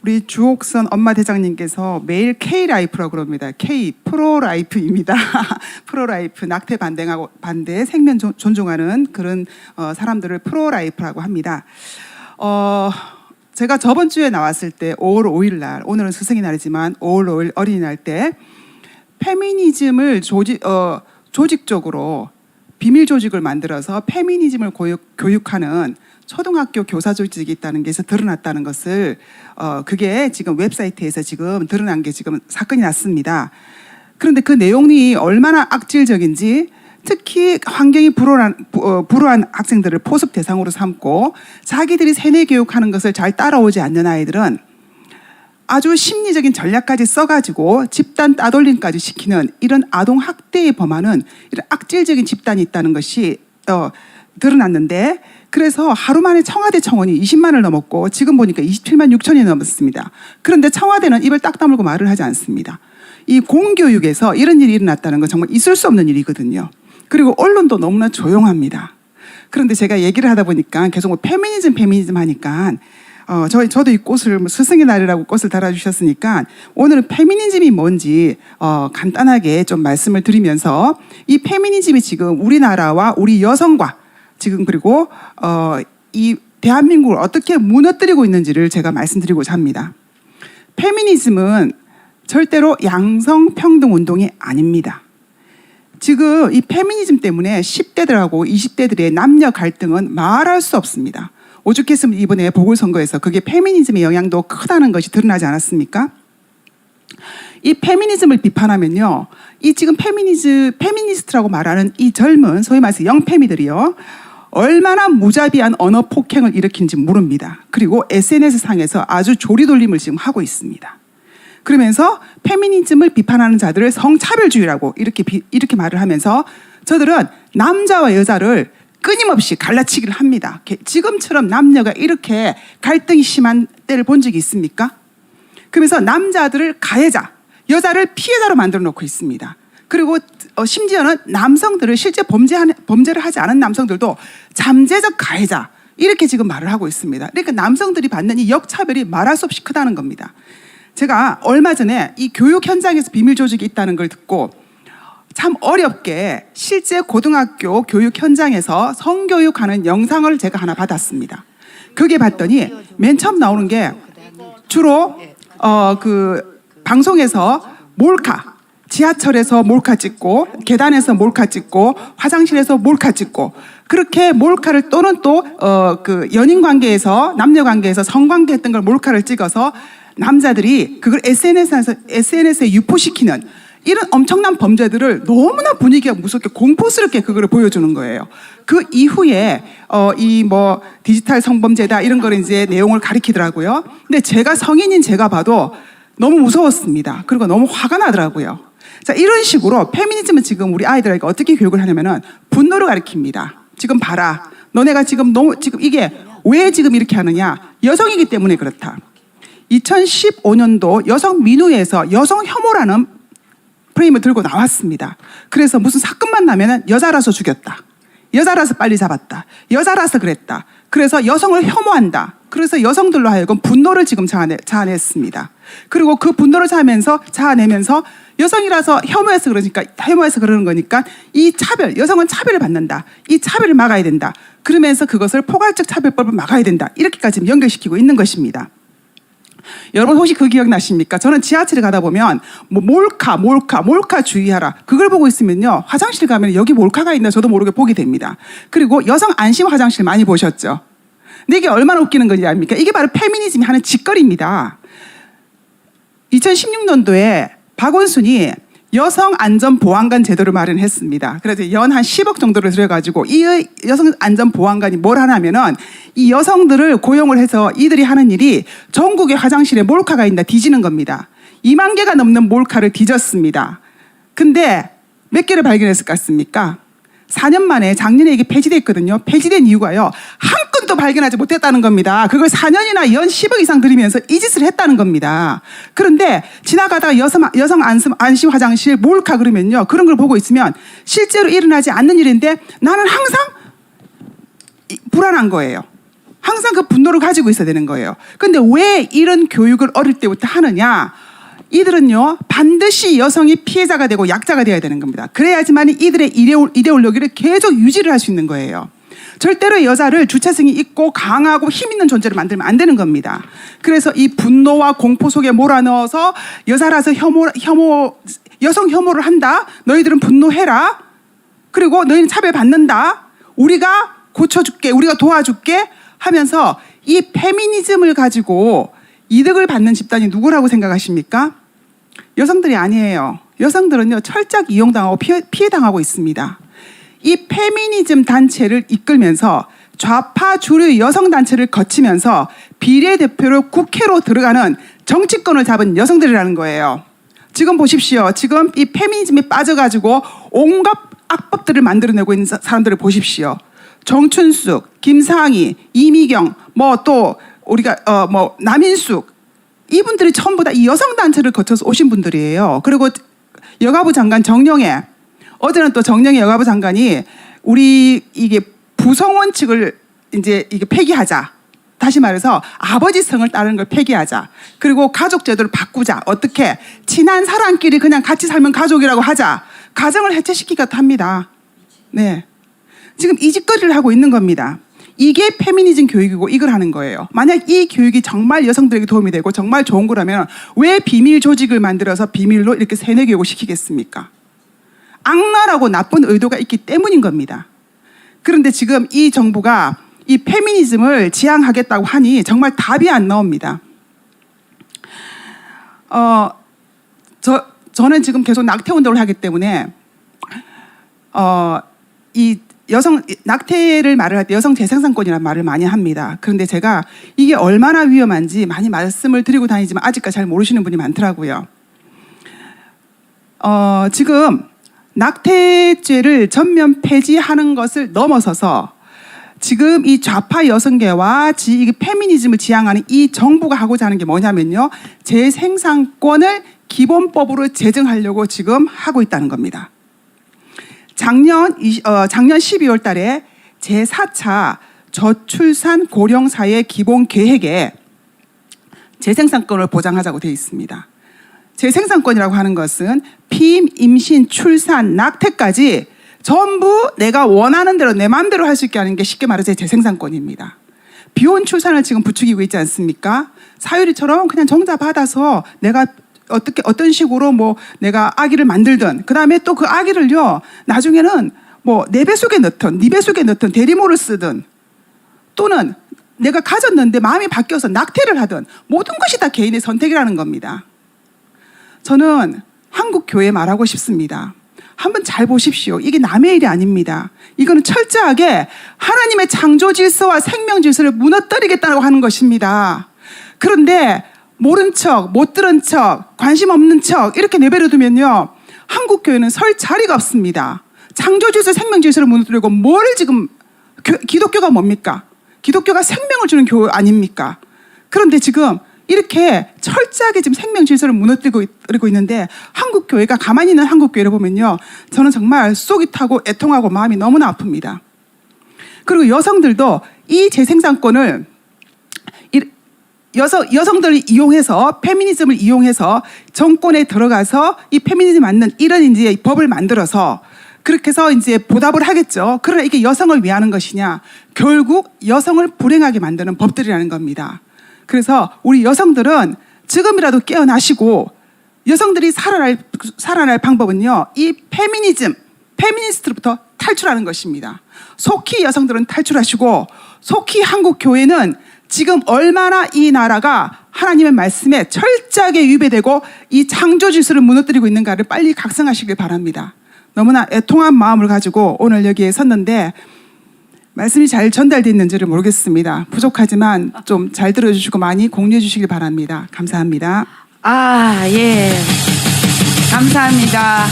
우리 주옥선 엄마 대장님께서 매일 K라이프라고 그럽니다. K 프로라이프입니다. 프로라이프 낙태 반대하고 반대 생명 존중하는 그런 사람들을 프로라이프라고 합니다. 제가 저번 주에 나왔을 때 5월 5일 날, 오늘은 스승의 날이지만 5월 5일 어린이날 때 페미니즘을 조직적으로 비밀 조직을 만들어서 페미니즘을 교육하는 초등학교 교사 조직이 있다는 게 드러났다는 것을 그게 지금 웹사이트에서 지금 드러난 게 지금 사건이 났습니다. 그런데 그 내용이 얼마나 악질적인지, 특히 환경이 불우한 학생들을 포섭 대상으로 삼고 자기들이 세뇌 교육하는 것을 잘 따라오지 않는 아이들은 아주 심리적인 전략까지 써가지고 집단 따돌림까지 시키는 이런 아동 학대의 범하는 이런 악질적인 집단이 있다는 것이 드러났는데, 그래서 하루 만에 청와대 청원이 20만을 넘었고 지금 보니까 27만 6천이 넘었습니다. 그런데 청와대는 입을 딱 다물고 말을 하지 않습니다. 이 공교육에서 이런 일이 일어났다는 건 정말 있을 수 없는 일이거든요. 그리고 언론도 너무나 조용합니다. 그런데 제가 얘기를 하다 보니까 계속 페미니즘 하니까 저도 이 꽃을 스승의 날이라고 꽃을 달아주셨으니까 오늘은 페미니즘이 뭔지 간단하게 좀 말씀을 드리면서, 이 페미니즘이 지금 우리나라와 우리 여성과 지금 그리고 이 대한민국을 어떻게 무너뜨리고 있는지를 제가 말씀드리고자 합니다. 페미니즘은 절대로 양성평등 운동이 아닙니다. 지금 이 페미니즘 때문에 10대들하고 20대들의 남녀 갈등은 말할 수 없습니다. 오죽했으면 이번에 보궐선거에서 그게 페미니즘의 영향도 크다는 것이 드러나지 않았습니까? 이 페미니즘을 비판하면요, 이 지금 페미니스트라고 말하는 이 젊은 소위 말해서 영페미들이요, 얼마나 무자비한 언어 폭행을 일으킨지 모릅니다. 그리고 SNS 상에서 아주 조리돌림을 지금 하고 있습니다. 그러면서 페미니즘을 비판하는 자들을 성차별주의라고 이렇게 말을 하면서 저들은 남자와 여자를 끊임없이 갈라치기를 합니다. 지금처럼 남녀가 이렇게 갈등이 심한 때를 본 적이 있습니까? 그러면서 남자들을 가해자, 여자를 피해자로 만들어 놓고 있습니다. 그리고 심지어는 남성들을 실제 범죄를 하지 않은 남성들도 잠재적 가해자, 이렇게 지금 말을 하고 있습니다. 그러니까 남성들이 받는 이 역차별이 말할 수 없이 크다는 겁니다. 제가 얼마 전에 이 교육 현장에서 비밀 조직이 있다는 걸 듣고 참 어렵게 실제 고등학교 교육 현장에서 성교육하는 영상을 제가 하나 받았습니다. 그게 봤더니 맨 처음 나오는 게 주로 그 방송에서 몰카, 지하철에서 몰카 찍고 계단에서 몰카 찍고 화장실에서 몰카 찍고, 그렇게 몰카를 또는 또 그 연인 관계에서 남녀 관계에서 성관계 했던 걸 몰카를 찍어서 남자들이 그걸 SNS에 유포시키는 이런 엄청난 범죄들을 너무나 분위기가 무섭게 공포스럽게 그거를 보여주는 거예요. 그 이후에 이 뭐 디지털 성범죄다 이런 거를 이제 내용을 가리키더라고요. 근데 제가 성인인 제가 봐도 너무 무서웠습니다. 그리고 너무 화가 나더라고요. 자, 이런 식으로 페미니즘은 지금 우리 아이들에게 어떻게 교육을 하냐면은 분노를 가리킵니다. 지금 봐라. 너네가 지금 이게 왜 지금 이렇게 하느냐? 여성이기 때문에 그렇다. 2015년도 여성 민우에서 여성 혐오라는 프레임을 들고 나왔습니다. 그래서 무슨 사건만 나면은 여자라서 죽였다, 여자라서 빨리 잡았다, 여자라서 그랬다, 그래서 여성을 혐오한다, 그래서 여성들로 하여금 분노를 지금 자아냈습니다. 그리고 그 분노를 자아내면서 여성이라서 혐오해서 그러는 거니까 이 차별, 여성은 차별을 받는다, 이 차별을 막아야 된다, 그러면서 그것을 포괄적 차별법을 막아야 된다, 이렇게까지 연결시키고 있는 것입니다. 여러분 혹시 그 기억나십니까? 저는 지하철에 가다 보면 뭐 몰카 주의하라, 그걸 보고 있으면요, 화장실 가면 여기 몰카가 있나 저도 모르게 보게 됩니다. 그리고 여성 안심 화장실 많이 보셨죠? 근데 이게 얼마나 웃기는 건지 압니까? 이게 바로 페미니즘이 하는 짓거리입니다. 2016년도에 박원순이 여성안전보안관 제도를 마련했습니다. 그래서 연 한 10억 정도를 들여가지고 이 여성안전보안관이 뭘 하냐면은 이 여성들을 고용을 해서 이들이 하는 일이 전국의 화장실에 몰카가 있나 뒤지는 겁니다. 2만 개가 넘는 몰카를 뒤졌습니다. 근데 몇 개를 발견했을 것 같습니까? 4년 만에 작년에 이게 폐지됐거든요. 폐지된 이유가요, 한 건도 발견하지 못했다는 겁니다. 그걸 4년이나 연 10억 이상 들이면서 이 짓을 했다는 겁니다. 그런데 지나가다가 여성 안심 화장실 몰카 그러면요, 그런 걸 보고 있으면 실제로 일어나지 않는 일인데 나는 항상 불안한 거예요. 항상 그 분노를 가지고 있어야 되는 거예요. 근데 왜 이런 교육을 어릴 때부터 하느냐? 이들은요, 반드시 여성이 피해자가 되고 약자가 되어야 되는 겁니다. 그래야지만 이들의 이데올로기를 계속 유지를 할 수 있는 거예요. 절대로 여자를 주체성이 있고 강하고 힘 있는 존재를 만들면 안 되는 겁니다. 그래서 이 분노와 공포 속에 몰아넣어서 여자라서 여성 혐오를 한다. 너희들은 분노해라. 그리고 너희는 차별받는다. 우리가 고쳐줄게. 우리가 도와줄게. 하면서 이 페미니즘을 가지고 이득을 받는 집단이 누구라고 생각하십니까? 여성들이 아니에요. 여성들은요, 철저하게 이용당하고 피해당하고 있습니다. 이 페미니즘 단체를 이끌면서 좌파 주류 여성 단체를 거치면서 비례대표로 국회로 들어가는 정치권을 잡은 여성들이라는 거예요. 지금 보십시오. 지금 이 페미니즘에 빠져가지고 온갖 악법들을 만들어내고 있는 사람들을 보십시오. 정춘숙, 김상희, 이미경, 또 우리가 남인숙, 이분들이 전부 다 이 여성 단체를 거쳐서 오신 분들이에요. 그리고 여가부 장관 정영애, 어제는 또 정영애 여가부 장관이 우리 이게 부성원 측을 이제 이게 폐기하자. 다시 말해서 아버지 성을 따르는 걸 폐기하자. 그리고 가족 제도를 바꾸자. 어떻게? 친한 사람끼리 그냥 같이 살면 가족이라고 하자. 가정을 해체시키겠다 합니다. 네. 지금 이 짓거리를 하고 있는 겁니다. 이게 페미니즘 교육이고 이걸 하는 거예요. 만약 이 교육이 정말 여성들에게 도움이 되고 정말 좋은 거라면 왜 비밀 조직을 만들어서 비밀로 이렇게 세뇌 교육을 시키겠습니까? 악랄하고 나쁜 의도가 있기 때문인 겁니다. 그런데 지금 이 정부가 이 페미니즘을 지향하겠다고 하니 정말 답이 안 나옵니다. 저는 지금 계속 낙태 운동을 하기 때문에 이 낙태를 말을 할 때 여성 재생산권이라는 말을 많이 합니다. 그런데 제가 이게 얼마나 위험한지 많이 말씀을 드리고 다니지만 아직까지 잘 모르시는 분이 많더라고요. 지금 낙태죄를 전면 폐지하는 것을 넘어서서 지금 이 좌파 여성계와 이 페미니즘을 지향하는 이 정부가 하고자 하는 게 뭐냐면요. 재생산권을 기본법으로 제정하려고 지금 하고 있다는 겁니다. 작년 12월 달에 제4차 저출산 고령사회 기본 계획에 재생산권을 보장하자고 되어 있습니다. 재생산권이라고 하는 것은 피임, 임신, 출산, 낙태까지 전부 내가 원하는 대로 내 마음대로 할 수 있게 하는 게 쉽게 말해서 재생산권입니다. 비혼 출산을 지금 부추기고 있지 않습니까? 사유리처럼 그냥 정자 받아서 내가 어떤 식으로 내가 아기를 만들든 그다음에 또 그 아기를요 나중에는 내 뱃속에 넣든 네 뱃속에 넣든 대리모를 쓰든 또는 내가 가졌는데 마음이 바뀌어서 낙태를 하든 모든 것이 다 개인의 선택이라는 겁니다. 저는 한국 교회에 말하고 싶습니다. 한번 잘 보십시오. 이게 남의 일이 아닙니다. 이거는 철저하게 하나님의 창조 질서와 생명 질서를 무너뜨리겠다고 하는 것입니다. 그런데 모른 척, 못 들은 척, 관심 없는 척 이렇게 내버려 두면요. 한국 교회는 설 자리가 없습니다. 창조 질서, 생명 질서를 무너뜨리고 뭘 지금 기독교가 뭡니까? 기독교가 생명을 주는 교회 아닙니까? 그런데 지금 이렇게 철저하게 지금 생명 질서를 무너뜨리고 있는데 한국 교회가 가만히 있는 한국 교회를 보면요. 저는 정말 속이 타고 애통하고 마음이 너무나 아픕니다. 그리고 여성들도 이 재생산권을 여성들을 이용해서 페미니즘을 이용해서 정권에 들어가서 이 페미니즘 맞는 이런 이제 법을 만들어서 그렇게 해서 이제 보답을 하겠죠. 그러나 이게 여성을 위하는 것이냐? 결국 여성을 불행하게 만드는 법들이라는 겁니다. 그래서 우리 여성들은 지금이라도 깨어나시고 여성들이 살아날 방법은요. 이 페미니스트로부터 탈출하는 것입니다. 속히 여성들은 탈출하시고 속히 한국 교회는 지금 얼마나 이 나라가 하나님의 말씀에 철저하게 위배되고 이 창조 질서를 무너뜨리고 있는가를 빨리 각성하시길 바랍니다. 너무나 애통한 마음을 가지고 오늘 여기에 섰는데 말씀이 잘 전달됐는지를 모르겠습니다. 부족하지만 좀 잘 들어주시고 많이 공유해 주시길 바랍니다. 감사합니다. 예. 감사합니다.